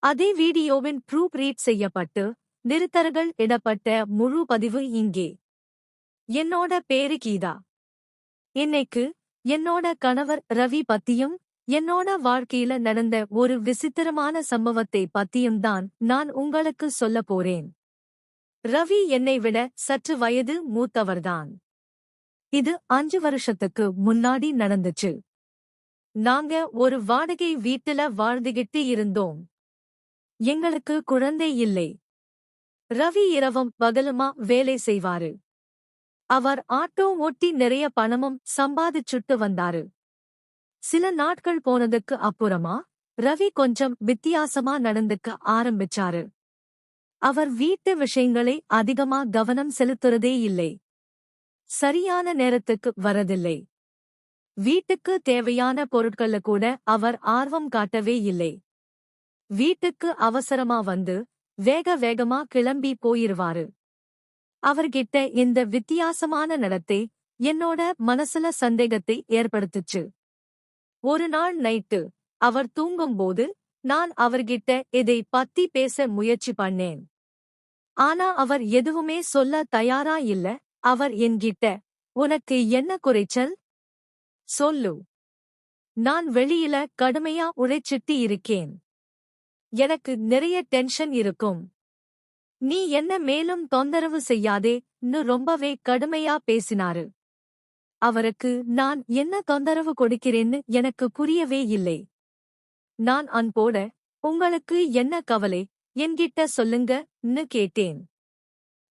அதே வீடியோவின் proof read செய்யப்பட்டு நிறுத்தர்கள் இடப்பட்ட முழு பதிவு இங்கே. என்னோட பேரு கீதா. இன்னைக்கு என்னோட கணவர் ரவி பத்தியும் என்னோட வாழ்க்கையில நடந்த ஒரு விசித்திரமான சம்பவத்தை பத்தியும் தான் நான் உங்களுக்கு சொல்ல போறேன். ரவி என்னை விட சற்று வயது மூத்தவர்தான். இது 5 வருஷத்துக்கு முன்னாடி நடந்துச்சு. நாங்க ஒரு வாடகை வீட்டுல வாழ்ந்துகிட்டு இருந்தோம். எங்களுக்கு குழந்தை இல்லை. ரவி இரவும் பகலுமா வேலை செய்வாரு. அவர் ஆட்டோ ஓட்டி நிறைய பணமும் சம்பாதிச்சுட்டு வந்தாரு. சில நாட்கள் போனதுக்கு அப்புறமா ரவி கொஞ்சம் வித்தியாசமா நடந்துக்க ஆரம்பிச்சாரு. அவர் வீட்டு விஷயங்களை அதிகமா கவனம் செலுத்துறதே இல்லை. சரியான நேரத்துக்கு வரதில்லை. வீட்டுக்கு தேவையான பொருட்கள கூட அவர் ஆர்வம் காட்டவே இல்லை. வீட்டுக்கு அவசரமா வந்து வேக வேகமா கிளம்பி போயிருவாரு. அவர்கிட்ட இந்த வித்தியாசமான நடத்தை என்னோட மனசுல சந்தேகத்தை ஏற்படுத்துச்சு. ஒரு நாள் நைட்டு அவர் தூங்கும்போது நான் அவர்கிட்ட இதை பத்தி பேச முயற்சி பண்ணேன். ஆனா அவர் எதுவுமே சொல்ல தயாரா இல்ல. அவர் என்கிட்ட, உனக்கு என்ன குறைச்சல்? சொல்லு. நான் வெளியில கடுமையா உழைச்சிட்டு இருக்கேன். எனக்கு நிறைய டென்ஷன் இருக்கும். நீ என்ன மேலும் தொந்தரவு செய்யாதேன்னு ரொம்பவே கடுமையா பேசினாரு. அவருக்கு நான் என்ன தொந்தரவு கொடுக்கிறேன்னு எனக்கு புரியவே இல்லை. நான் அன்போட, உங்களுக்கு என்ன கவலை, என்கிட்ட சொல்லுங்கன்னு கேட்டேன்.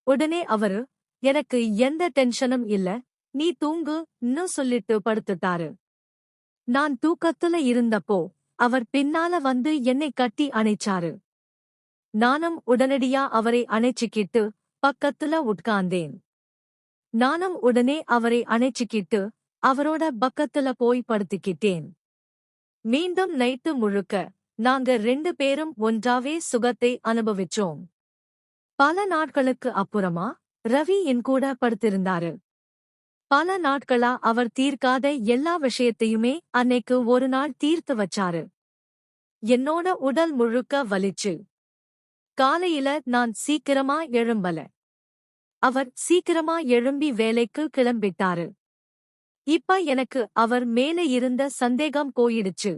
உடனே அவரு, எனக்கு எந்த டென்ஷனும் இல்ல, நீ தூங்குன்னு சொல்லிட்டு படுத்துட்டாரு. நான் தூக்கத்துல இருந்தப்போ அவர் பின்னால வந்து என்னை கட்டி அணைச்சாரு. நானும் உடனடியா அவரை அணைச்சிக்கிட்டு பக்கத்துல உட்கார்ந்தேன். நானும் உடனே அவரை அணைச்சிக்கிட்டு அவரோட பக்கத்துல போய் படுத்துக்கிட்டேன். மீண்டும் நைட்டு முழுக்க நாங்க 2 பேரும் ஒன்றாவே சுகத்தை அனுபவிச்சோம். பல நாட்களுக்கு அப்புறமா ரவி என் கூட படுத்திருந்தாரு. பல நாட்களா அவர் தீர்க்காத எல்லா விஷயத்தையுமே அன்னைக்கு ஒரு நாள் தீர்த்து வச்சாரு. என்னோட உடல் முழுக்க வலிச்சு. காலையில நான் சீக்கிரமா எழும்பல. அவர் சீக்கிரமா எழும்பி வேலைக்கு கிளம்பிட்டாரு. இப்ப எனக்கு அவர் மேல இருந்த சந்தேகம் போயிடுச்சு.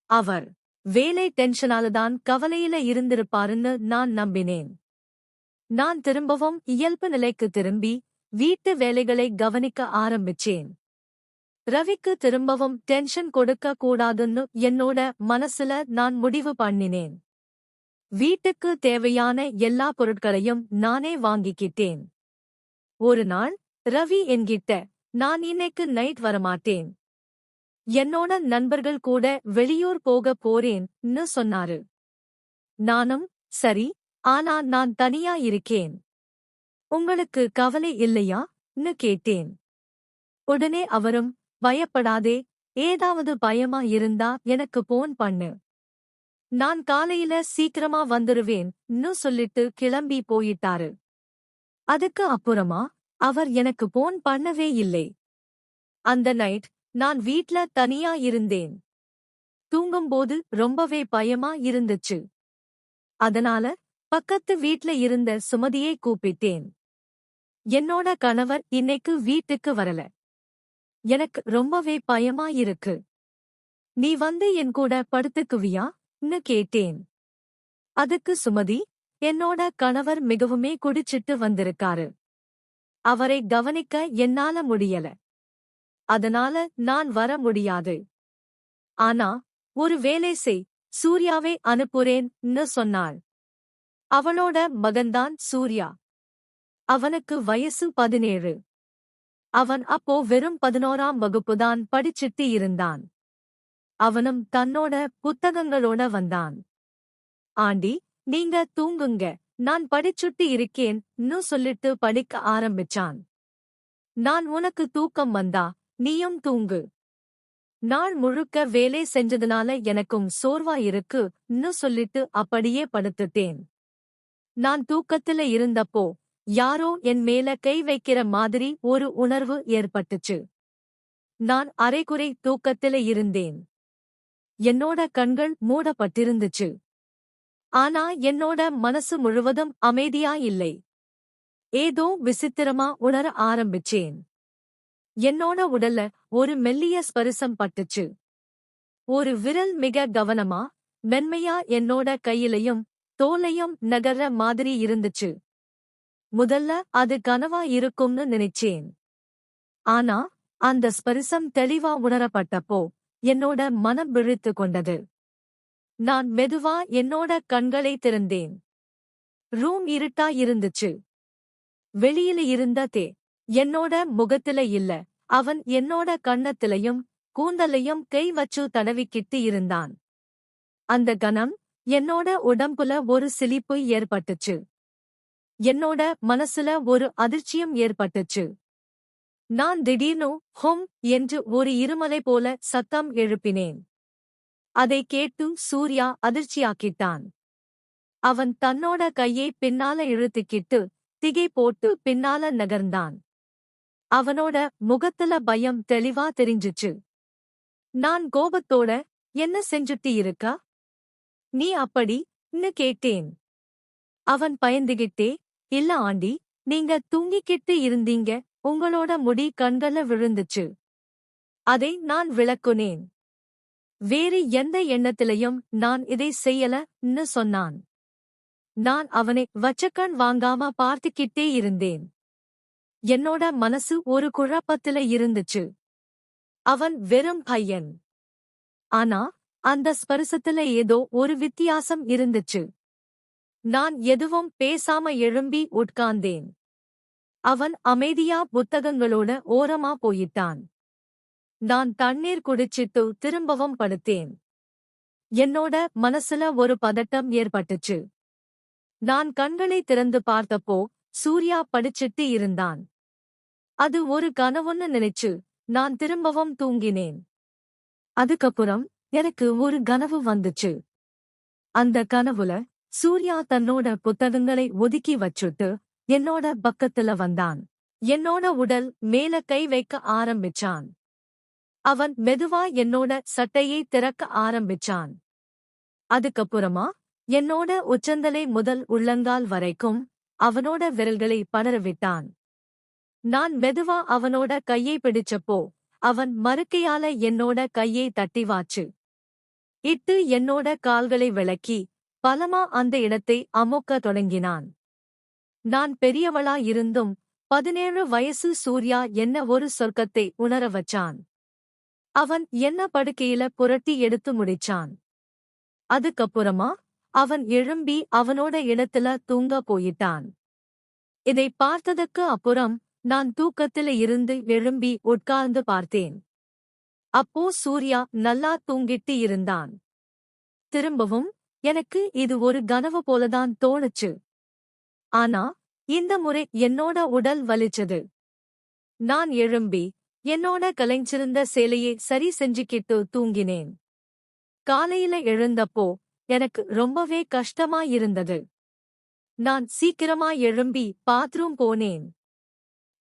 அவர் வேலை டென்ஷனாலதான் கவலையில இருந்திருப்பாருன்னு நான் நம்பினேன். நான் திரும்பவும் இயல்பு நிலைக்கு திரும்பி வீட்டு வேலைகளை கவனிக்க ஆரம்பிச்சேன். ரவிக்கு திரும்பவும் டென்ஷன் கொடுக்க கூடாதுன்னு என்னோட மனசுல நான் முடிவு பண்ணினேன். வீட்டுக்கு தேவையான எல்லா பொருட்களையும் நானே வாங்கிக்கிட்டேன். ஒரு நாள் ரவி என்கிட்ட, நான் இன்னைக்கு நைட் வரமாட்டேன். என்னோட நண்பர்கள் கூட வெளியூர் போக போறேன்னு சொன்னாரு. நானும், சரி, ஆனா நான் தனியா இருக்கேன். உங்களுக்கு கவலை இல்லையான்னு கேட்டேன். உடனே அவரும், பயப்படாதே, ஏதாவது பயமா இருந்தா எனக்கு போன் பண்ணு. நான் காலையில சீக்கிரமா வந்துருவேன்னு சொல்லிட்டு கிளம்பி போயிட்டாரு. அதுக்கு அப்புறமா அவர் எனக்கு போன் பண்ணவே இல்லை. அந்த நைட் நான் வீட்ல தனியா இருந்தேன். தூங்கும்போது ரொம்பவே பயமா இருந்துச்சு. அதனால பக்கத்து வீட்ல இருந்த சுமதியை கூப்பிட்டேன். என்னோட கணவர் இன்னைக்கு வீட்டுக்கு வரல. எனக்கு ரொம்பவே பயமா இருக்கு. நீ வந்து என் கூட படுத்துக்குவியான்னு கேட்டேன். அதுக்கு சுமதி, என்னோட கணவர் மிகவுமே குடிச்சிட்டு வந்திருக்காரு. அவரை கவனிக்க என்னால முடியல. அதனால நான் வர முடியாது. ஆனா ஒரு வேலை செய், சூர்யாவை அனுப்புறேன்னு சொன்னாள். அவளோட மகன்தான் சூர்யா. அவனுக்கு வயசு 17. அவன் அப்போ வெறும் 11ஆம் வகுப்புதான் படிச்சிட்டு இருந்தான். அவனும் தன்னோட புத்தகங்களோட வந்தான். ஆண்டி, நீங்க தூங்குங்க, நான் படிச்சுட்டு இருக்கேன்னு சொல்லிட்டு படிக்க ஆரம்பிச்சான். நான், உனக்கு தூக்கம் வந்தா நீயும் தூங்கு. நாள் முழுக்க வேலை செஞ்சதுனால எனக்கும் சோர்வா இருக்குன்னு சொல்லிட்டு அப்படியே படுத்துட்டேன். நான் தூக்கத்துல இருந்தப்போ யாரோ என் மேல கை வைக்கிற மாதிரி ஒரு உணர்வு ஏற்பட்டுச்சு. நான் அரைகுறை தூக்கத்துல இருந்தேன். என்னோட கண்கள் மூடப்பட்டிருந்துச்சு. ஆனா என்னோட மனசு முழுவதும் அமைதியா இல்லை. ஏதோ விசித்திரமா உணர ஆரம்பிச்சேன். என்னோட உடல்ல ஒரு மெல்லிய ஸ்பரிசம் பட்டுச்சு. ஒரு விரல் மிக கவனமா, மென்மையா என்னோட கையிலையும் தோலையும் நகர்ற மாதிரி இருந்துச்சு. முதல்ல அது கனவா இருக்கும்னு நினைச்சேன். ஆனா அந்த ஸ்பரிசம் தெளிவா உணரப்பட்டப்போ என்னோட மனம் விழித்து கொண்டது. நான் மெதுவா என்னோட கண்களை திறந்தேன். ரூம் இருட்டா இருந்துச்சு. வெளியில இருந்த என்னோட முகத்தில இல்ல. அவன் என்னோட கன்னத்திலையும் கூந்தலையும் கை வச்சு தடவிக்கிட்டு இருந்தான். அந்த கணம் என்னோட உடம்புல ஒரு சிலிப்பு ஏற்பட்டுச்சு. என்னோட மனசுல ஒரு அதிர்ச்சியும் ஏற்பட்டுச்சு. நான் திடீர்னு ஹொம் என்று ஒரு இருமலை போல சத்தம் எழுப்பினேன். அதை கேட்டு சூர்யா அதிர்ச்சியாக்கிட்டான். அவன் தன்னோட கையை பின்னால இழுத்துக்கிட்டு திகை போட்டு பின்னால நகர்ந்தான். அவனோட முகத்துல பயம் தெளிவா தெரிஞ்சுச்சு. நான் கோபத்தோட, என்ன செஞ்சுட்டு இருக்கா நீ அப்படின்னு கேட்டேன். அவன் பயந்துகிட்டே, இல்ல ஆண்டி, நீங்க தூங்கிக்கிட்டு இருந்தீங்க, உங்களோட முடி கண்கள்ல விழுந்துச்சு. அதை நான் விளக்குனேன். வேறு எந்த எண்ணத்திலையும் நான் இதை செய்யலன்னு சொன்னான். நான் அவனை வச்சக்கண் வாங்காம பார்த்துக்கிட்டே இருந்தேன். என்னோட மனசு ஒரு குழப்பத்தில இருந்துச்சு. அவன் வெறும் பையன். ஆனா அந்த ஸ்பரிசத்துல ஏதோ ஒரு வித்தியாசம் இருந்துச்சு. நான் எதுவும் பேசாம எழும்பி உட்கார்ந்தேன். அவன் அமைதியா புத்தகங்களோட ஓரமா போயிட்டான். நான் தண்ணீர் குடிச்சிட்டு திரும்பவும் படுத்தேன். என்னோட மனசுல ஒரு பதட்டம் ஏற்பட்டுச்சு. நான் கண்களை திறந்து பார்த்தப்போ சூர்யா படிச்சிட்டு இருந்தான். அது ஒரு கனவுன்னு நினைச்சு நான் திரும்பவும் தூங்கினேன். அதுக்கப்புறம் எனக்கு ஒரு கனவு வந்துச்சு. அந்த கனவுல சூர்யா தன்னோட புத்தகங்களை ஒதுக்கி வச்சுட்டு என்னோட பக்கத்துல வந்தான். என்னோட உடல் மேல கை வைக்க ஆரம்பிச்சான். அவன் மெதுவா என்னோட சட்டையை திறக்க ஆரம்பிச்சான். அதுக்கப்புறமா என்னோட உச்சந்தலை முதல் உள்ளங்கால் வரைக்கும் அவனோட விரல்களை படரவிட்டான். நான் மெதுவா அவனோட கையை பிடிச்சப்போ அவன் மறுக்கையால என்னோட கையை தட்டிவாச்சு இட்டு என்னோட கால்களை விளக்கி பலமா அந்த இடத்தை அமுக்க தொடங்கினான். நான் பெரியவளா இருந்தும் 17 வயசு சூர்யா என்ன ஒரு சொர்க்கத்தை உணர வச்சான். அவன் என்ன படுக்கையில புரட்டி எடுத்து முடிச்சான். அதுக்கப்புறமா அவன் எழும்பி அவனோட இடத்துல தூங்க போயிட்டான். இதை பார்த்ததுக்கு அப்புறம் நான் தூக்கத்தில இருந்து எழும்பி உட்கார்ந்து பார்த்தேன். அப்போ சூர்யா நல்லா தூங்கிட்டு இருந்தான். திரும்பவும் எனக்கு இது ஒரு கனவு போலதான் தோணுச்சு. ஆனா இந்த முறை என்னோட உடல் வலிச்சது. நான் எழும்பி என்னோட கலைஞ்சிருந்த சேலையை சரி செஞ்சுக்கிட்டு தூங்கினேன். காலையில எழுந்தப்போ எனக்கு ரொம்பவே கஷ்டமா இருந்தது. நான் சீக்கிரமா எழும்பி பாத்ரூம் போனேன்.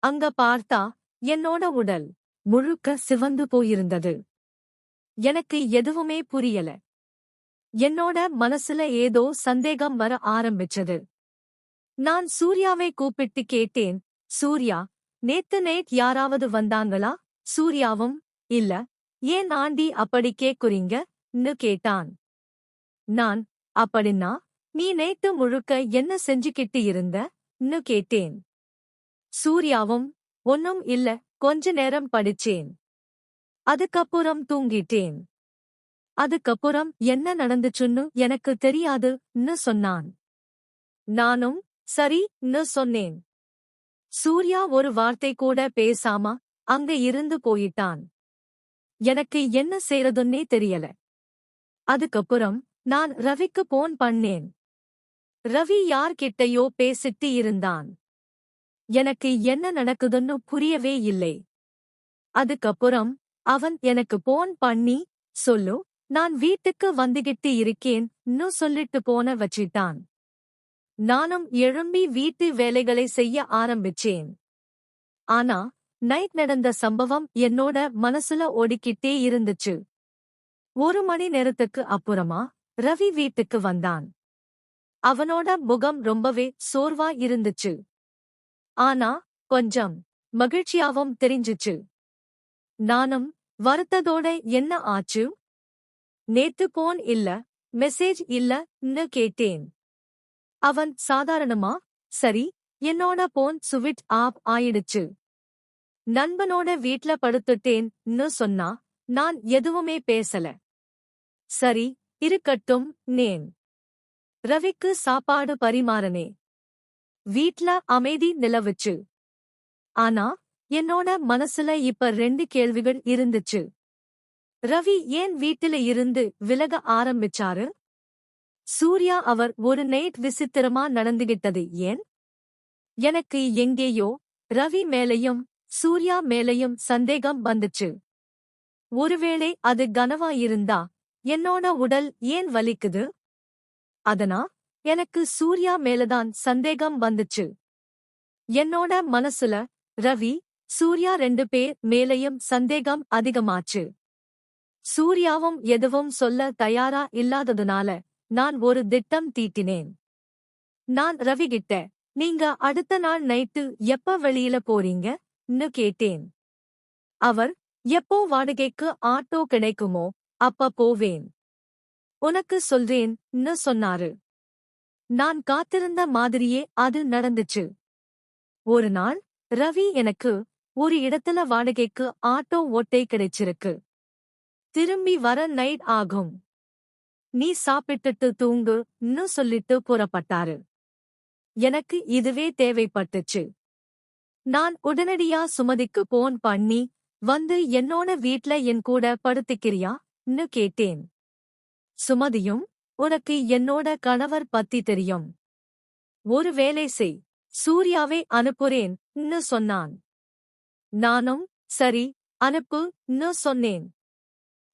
அங்க பார்த்தா என்னோட உடல் முழுக்க சிவந்து போயிருந்தது. எனக்கு எதுவுமே புரியல. என்னோட மனசுல ஏதோ சந்தேகம் வர ஆரம்பிச்சது. நான் சூர்யாவை கூப்பிட்டு கேட்டேன், சூர்யா, நேத்து நைட் யாராவது வந்தாங்களா? சூர்யாவும், இல்ல. ஏன் ஆண்டி அப்படி கேக்குறீங்கன்னு கேட்டான். நான், அப்படின்னா நீ நேத்து முழுக்க என்ன செஞ்சுக்கிட்டு இருந்தன்னு கேட்டேன். சூர்யாவும், ஒன்னும் இல்ல, கொஞ்ச நேரம் படிச்சேன். அதுக்கப்புறம் தூங்கிட்டேன். அதுக்கப்புறம் என்ன நடந்துச்சுன்னு எனக்கு தெரியாதுன்னு சொன்னான். நானும் சரின்னு சொன்னேன். சூர்யா ஒரு வார்த்தை கூட பேசாம அங்க இருந்து போயிட்டான். எனக்கு என்ன செய்யறதுன்னே தெரியல. அதுக்கப்புறம் நான் ரவிக்கு போன் பண்ணேன். ரவி யார்கிட்டயோ பேசிட்டு இருந்தான். எனக்கு என்ன நடக்குதுன்னு புரியவே இல்லை. அதுக்கப்புறம் அவன் எனக்கு போன் பண்ணி, சொல்லு, நான் வீட்டுக்கு வந்துகிட்டு இருக்கேன்னு சொல்லிட்டு போன வச்சிட்டான். நானும் எழும்பி வீட்டு வேலைகளை செய்ய ஆரம்பிச்சேன். ஆனா நைட் நடந்த சம்பவம் என்னோட மனசுல ஓடிக்கிட்டே இருந்துச்சு. 1 மணி நேரத்துக்கு அப்புறமா ரவி வீட்டுக்கு வந்தான். அவனோட முகம் ரொம்பவே சோர்வா இருந்துச்சு. ஆனா கொஞ்சம் மகிழ்ச்சியாவும் தெரிஞ்சுச்சு. நானும் வருத்தத்தோட என்ன ஆச்சு? நேத்து போன் இல்ல, மெசேஜ் இல்லன்னு கேட்டேன். அவன் சாதாரணமா, சரி, என்னோட போன் சுவிட்ச் ஆஃப் ஆயிடுச்சு. நண்பனோட வீட்ல படுத்துட்டேன்னு சொன்னா, நான் எதுவுமே பேசல. சரி, இருக்கட்டும் நேன். ரவிக்கு சாப்பாடு பரிமாறனே. வீட்ல அமைதி நிலவுச்சு. ஆனா என்னோட மனசுல இப்ப 2 கேள்விகள் இருந்துச்சு. ரவி ஏன் வீட்டில இருந்து விலக ஆரம்பிச்சாரு? சூர்யா அவர் ஒரு நைட் விசித்திரமா நடந்துகிட்டது ஏன்? எனக்கு எங்கேயோ ரவி மேலையும் சூர்யா மேலையும் சந்தேகம் வந்துச்சு. ஒருவேளை அது கனவா இருந்தா என்னோட உடல் ஏன் வலிக்குது? அதனா எனக்கு சூர்யா மேலதான் சந்தேகம் வந்துச்சு. என்னோட மனசுல ரவி, சூர்யா 2 பேர் மேலையும் சந்தேகம் அதிகமாச்சு. சூர்யாவும் எதுவும் சொல்ல தயாரா இல்லாததுனால நான் ஒரு திட்டம் தீட்டினேன். நான் ரவிகிட்ட, நீங்க அடுத்த நாள் நைட்டு எப்ப வெளியில போறீங்கன்னு கேட்டேன். அவர், எப்போ வாடகைக்கு ஆட்டோ கிடைக்குமோ அப்ப போவேன். உனக்கு சொல்றேன்னு சொன்னாரு. நான் காத்திருந்த மாதிரியே அது நடந்துச்சு. ஒரு நாள் ரவி எனக்கு, ஒரு இடத்துல வாடகைக்கு ஆட்டோ ஓட்டை கிடைச்சிருக்கு. திரும்பி வர நைட் ஆகும். நீ சாப்பிட்டுட்டு தூங்குன்னு சொல்லிட்டு புறப்பட்டாரு. எனக்கு இதுவே தேவைப்பட்டுச்சு. நான் உடனடியா சுமதிக்கு போன் பண்ணி, வந்து என்னோட வீட்ல என் கூட படுத்துக்கிறியான்னு கேட்டேன். சுமதியும், உனக்கு என்னோட கணவர் பத்தி தெரியும். ஒரு வேலை செய், சூர்யாவை அனுப்புறேன்னு சொன்னான். நானும், சரி, அனுப்புன்னு சொன்னேன்.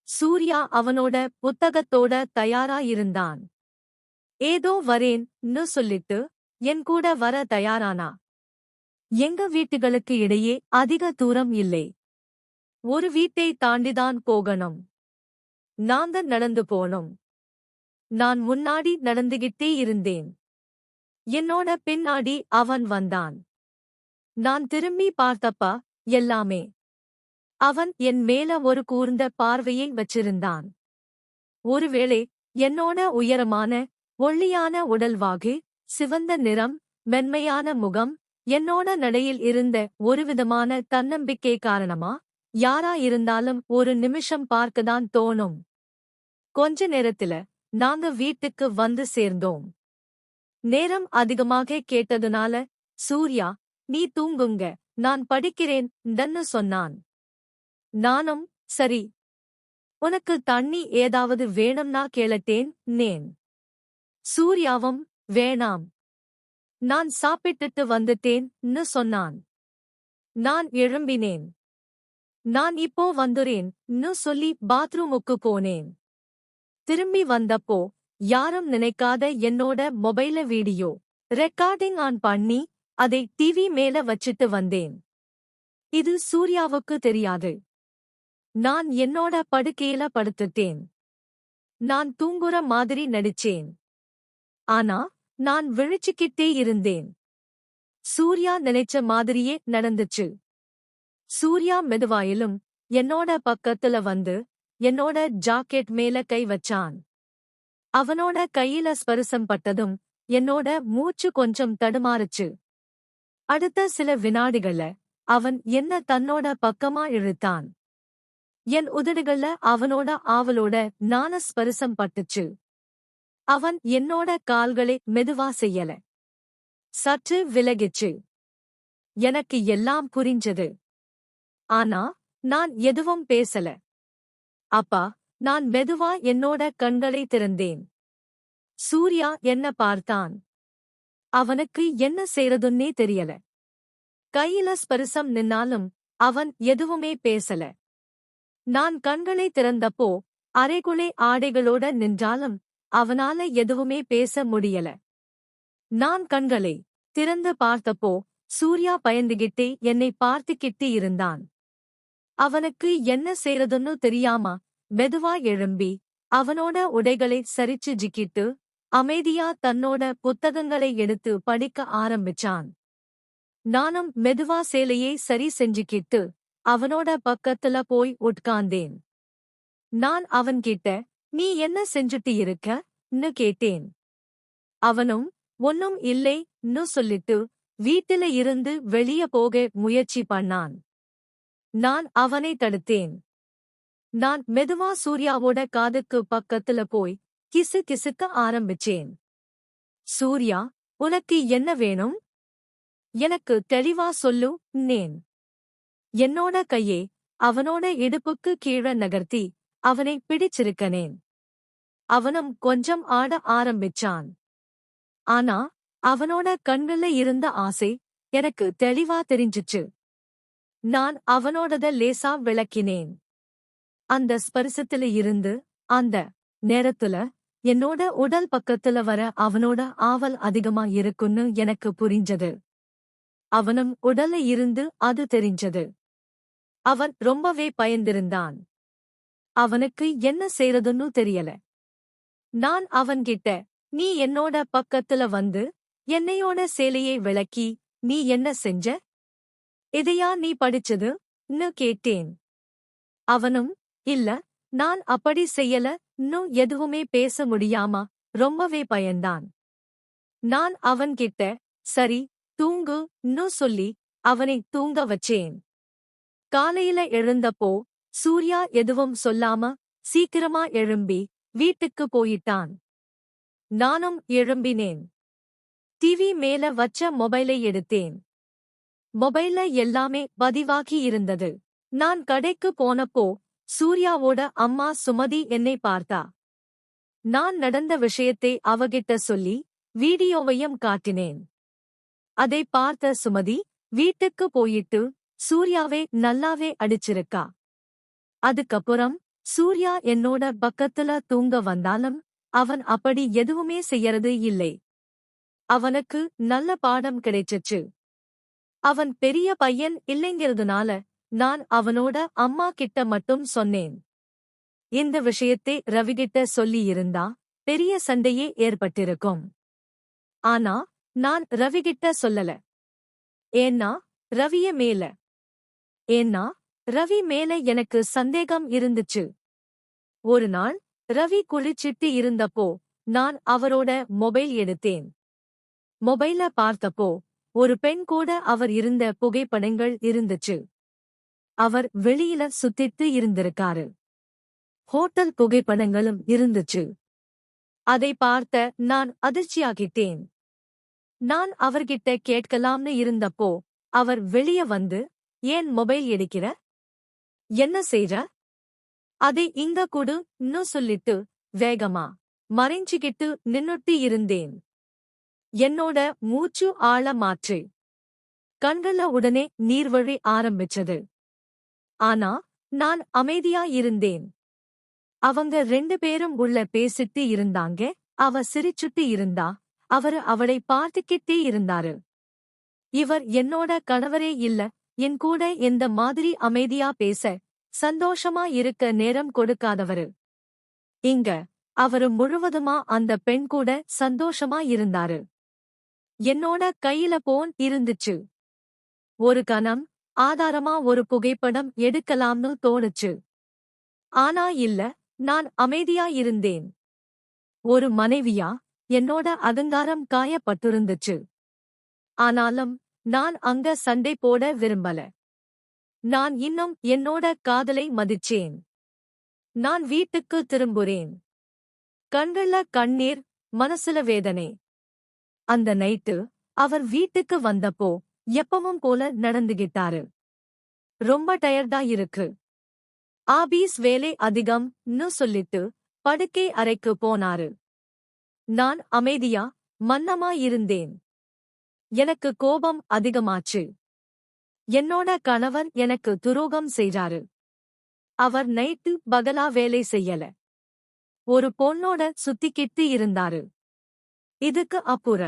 சூர்யா அவனோட புத்தகத்தோட தயாரா இருந்தான். ஏதோ வரேன்னு சொல்லிட்டு என் கூட வர தயாரானா. எங்க வீட்டுகளுக்கு இடையே அதிக தூரம் இல்லை. ஒரு வீட்டை தாண்டிதான் போகணும். நாங்க நடந்து போனோம். நான் முன்னாடி நடந்துகிட்டே இருந்தேன். என்னோட பின்னாடி அவன் வந்தான். நான் திரும்பி பார்த்தப்ப எல்லாமே. அவன் என் மேல ஒரு கூர்ந்த பார்வையை வச்சிருந்தான். ஒருவேளை என்னோட உயரமான, ஒல்லியான உடல்வாகு, சிவந்த நிறம், மென்மையான முகம், என்னோட நடையில் இருந்த ஒருவிதமான தன்னம்பிக்கை காரணமா, யாரா இருந்தாலும் ஒரு நிமிஷம் பார்க்கதான் தோணும். கொஞ்ச நேரத்துல நாங்க வீட்டுக்கு வந்து சேர்ந்தோம். நேரம் அதிகமாக கேட்டதுனால, சூர்யா, நீ தூங்குங்க, நான் படிக்கிறேன்னு சொன்னான். நானும், சரி. உனக்கு தண்ணி ஏதாவது வேணும்னா கேளட்டேன் நேன். சூர்யாவும், வேணாம். நான் சாப்பிட்டுட்டு வந்துட்டேன்னு சொன்னான். நான் எழும்பினேன். நான் இப்போ வந்துறேன்னு சொல்லி பாத்ரூமுக்கு போனேன். திரும்பி வந்தப்போ யாரும் நினைக்காத என்னோட மொபைல வீடியோ ரெக்கார்டிங் ஆன் பண்ணி அதை டிவி மேல வச்சிட்டு வந்தேன். இது சூர்யாவுக்கு தெரியாது. நான் என்னோட படுக்கையில படுத்துட்டேன். நான் தூங்குற மாதிரி நடிச்சேன். ஆனா நான் விழிச்சுக்கிட்டே இருந்தேன். சூர்யா நினைச்ச மாதிரியே நடந்துச்சு. சூர்யா மெதுவாயிலும் என்னோட பக்கத்துல வந்து என்னோட ஜாக்கெட் மேல கை வச்சான். அவனோட கையில ஸ்பரிசம் பட்டதும் என்னோட மூச்சு கொஞ்சம் தடுமாறுச்சு. அடுத்த சில வினாடிகள அவன் என்ன தன்னோட பக்கமா இழுத்தான். என் உதடுகள்ல அவனோட ஆவலோட நாண ஸ்பரிசம் பட்டுச்சு. அவன் என்னோட கால்களை மெதுவா செய்யல. சற்று விலகிச்சு. எனக்கு எல்லாம் புரிஞ்சது. ஆனா நான் எதுவும் பேசல. அப்பா, நான் மெதுவா என்னோட கண்களை திறந்தேன். சூர்யா என்ன பார்த்தான். அவனுக்கு என்ன செய்றதுன்னே தெரியல. கையில ஸ்பரிசம் நின்னாலும் அவன் எதுவுமே பேசல. நான் கண்களை திறந்தப்போ அரைகுறை ஆடைகளோட நின்றாலும் அவனால எதுவுமே பேச முடியல. நான் கண்களை திறந்து பார்த்தப்போ சூர்யா பயந்துகிட்டே என்னை பார்த்துக்கிட்டு இருந்தான். அவனுக்கு என்ன செய்றதுன்னு தெரியாம மெதுவா எழும்பி அவனோட உடைகளை சரிச்சு ஜிக்கிட்டு அமைதியா தன்னோட புத்தகங்களை எடுத்து படிக்க ஆரம்பிச்சான். நானும் மெதுவா சேலையை சரி செஞ்சுக்கிட்டு அவனோட பக்கத்துல போய் உட்கார்ந்தேன். நான் அவன்கிட்ட, நீ என்ன செஞ்சுட்டு இருக்கன்னு கேட்டேன். அவனும், ஒன்னும் இல்லைன்னு சொல்லிட்டு வீட்டில இருந்து வெளிய போக முயற்சி பண்ணான். நான் அவனை தடுத்தேன். நான் மெதுவா சூர்யாவோட காதுக்கு பக்கத்துல போய் கிசு கிசுக்க ஆரம்பிச்சேன். சூர்யா, உனக்கு என்ன வேணும்? எனக்கு தெளிவா சொல்லுன்னேன். என்னோட கையை அவனோட இடுப்புக்கு கீழ நகர்த்தி அவனை பிடிச்சிருக்கனேன். அவனும் கொஞ்சம் ஆட ஆரம்பிச்சான். ஆனா அவனோட கண்ணுல இருந்த ஆசை எனக்கு தெளிவா தெரிஞ்சுச்சு. நான் அவனோடத லேசா விளக்கினேன். அந்த ஸ்பரிசத்துல இருந்து அந்த நேரத்துல என்னோட உடல் பக்கத்துல வர அவனோட ஆவல் அதிகமா இருக்குன்னு எனக்கு புரிஞ்சது. அவனும் உடல்ல இருந்து அது தெரிஞ்சது. அவன் ரொம்பவே பயந்திருந்தான். அவனுக்கு என்ன செய்யறதுன்னு தெரியல. நான் அவன்கிட்ட, நீ என்னோட பக்கத்துல வந்து என்னையோட சேலையை விளக்கி நீ என்ன செஞ்ச? இதையா நீ படிச்சதுன்னு கேட்டேன். அவனும், இல்ல, நான் அப்படி செய்யலன்னு எதுவுமே பேச முடியாம ரொம்பவே பயந்தான். நான் அவன்கிட்ட, சரி தூங்குன்னு சொல்லி அவனை தூங்க வச்சேன். காலையில எழுந்தப்போ சூர்யா எதுவும் சொல்லாம சீக்கிரமா எழும்பி வீட்டுக்கு போயிட்டான். நானும் எழும்பினேன். டிவி மேல வச்ச மொபைலை எடுத்தேன். மொபைல்ல எல்லாமே பதிவாகி இருந்தது. நான் கடைக்கு போனப்போ சூர்யாவோட அம்மா சுமதி என்னை பார்த்தா. நான் நடந்த விஷயத்தை அவகிட்ட சொல்லி வீடியோவையும் காட்டினேன். அதை பார்த்த சுமதி, வீட்டுக்கு போயிட்டு சூர்யாவை நல்லாவே அடிச்சிருக்கா. அதுக்கப்புறம் சூர்யா என்னோட பக்கத்துல தூங்க வந்தாலும் அவன் அப்படி எதுவுமே செய்யறது இல்லை. அவனுக்கு நல்ல பாடம் கிடைச்சுச்சு. அவன் பெரிய பையன் இல்லைங்கிறதுனால நான் அவனோட அம்மா கிட்ட மட்டும் சொன்னேன். இந்த விஷயத்தை ரவிகிட்ட சொல்லி இருந்தா பெரிய சண்டையே ஏற்பட்டிருக்கும். ஆனா நான் ரவிகிட்ட சொல்லல. ஏன்னா ரவி மேல எனக்கு சந்தேகம் இருந்துச்சு. ஒரு நாள் ரவி குளிச்சிட்டு இருந்தப்போ நான் அவரோட மொபைல் எடுத்தேன். மொபைல பார்த்தப்போ ஒரு பெண் கூட அவர் இருந்த புகைப்படங்கள் இருந்துச்சு. அவர் வெளியில சுத்திட்டு இருந்திருக்காரு. ஹோட்டல் புகைப்படங்களும் இருந்துச்சு. அதை பார்த்த நான் அதிர்ச்சியாகிட்டேன். நான் அவர்கிட்ட கேட்கலாம்னு இருந்தப்போ அவர் வெளிய வந்து, ஏன் மொபைல் எடுக்கிற? என்ன செய்ற? அதை இங்க குடுன்னு சொல்லிட்டு வேகமா மறைஞ்சுகிட்டு நின்னுட்டு இருந்தேன். என்னோட மூச்சு ஆழ மாற்றி கண்கள உடனே நீர்வழி ஆரம்பிச்சது. ஆனா நான் அமைதியா இருந்தேன். அவங்க 2 பேரும் உள்ள பேசிட்டு இருந்தாங்க. அவ சிரிச்சுட்டு இருந்தா. அவரு அவளை பார்த்துக்கிட்டே இருந்தாரு. இவர் என்னோட கணவரே இல்ல, என் கூட எந்த மாதிரி அமைதியா பேச சந்தோஷமா இருக்க நேரம் கொடுக்காதவரு. இங்க அவரு முழுவதுமா அந்த பெண் கூட சந்தோஷமா இருந்தாரு. என்னோட கையில போன் இருந்துச்சு. ஒரு கணம் ஆதாரமா ஒரு புகைப்படம் எடுக்கலாம்னு தோணுச்சு. ஆனா இல்ல, நான் அமைதியா இருந்தேன். ஒரு மனைவியா என்னோட அகங்காரம் காயப்பட்டிருந்துச்சு. ஆனாலும் நான் அங்க சண்டை போட விரும்பல. நான் இன்னும் என்னோட காதலை மதிச்சேன். நான் வீட்டுக்கு திரும்புறேன். கண்கள்ல கண்ணீர், மனசுல வேதனை. அந்த நைட்டு அவர் வீட்டுக்கு வந்தப்போ எப்பவும் போல நடந்துகிட்டாரு. ரொம்ப டயர்டா இருக்கு. ஆபீஸ் வேலை அதிகம்னு சொல்லிட்டு படுக்கை அறைக்கு போனாரு. நான் அமைதியா மன்னமா இருந்தேன். எனக்கு கோபம் அதிகமாச்சு. என்னோட கணவர் எனக்கு துரோகம் செய்றாரு. அவர் நைட்டு பகலா வேலை செய்யல. ஒரு பொண்ணோட சுத்திக்கிட்டு இருந்தாரு. இதுக்கு அப்புற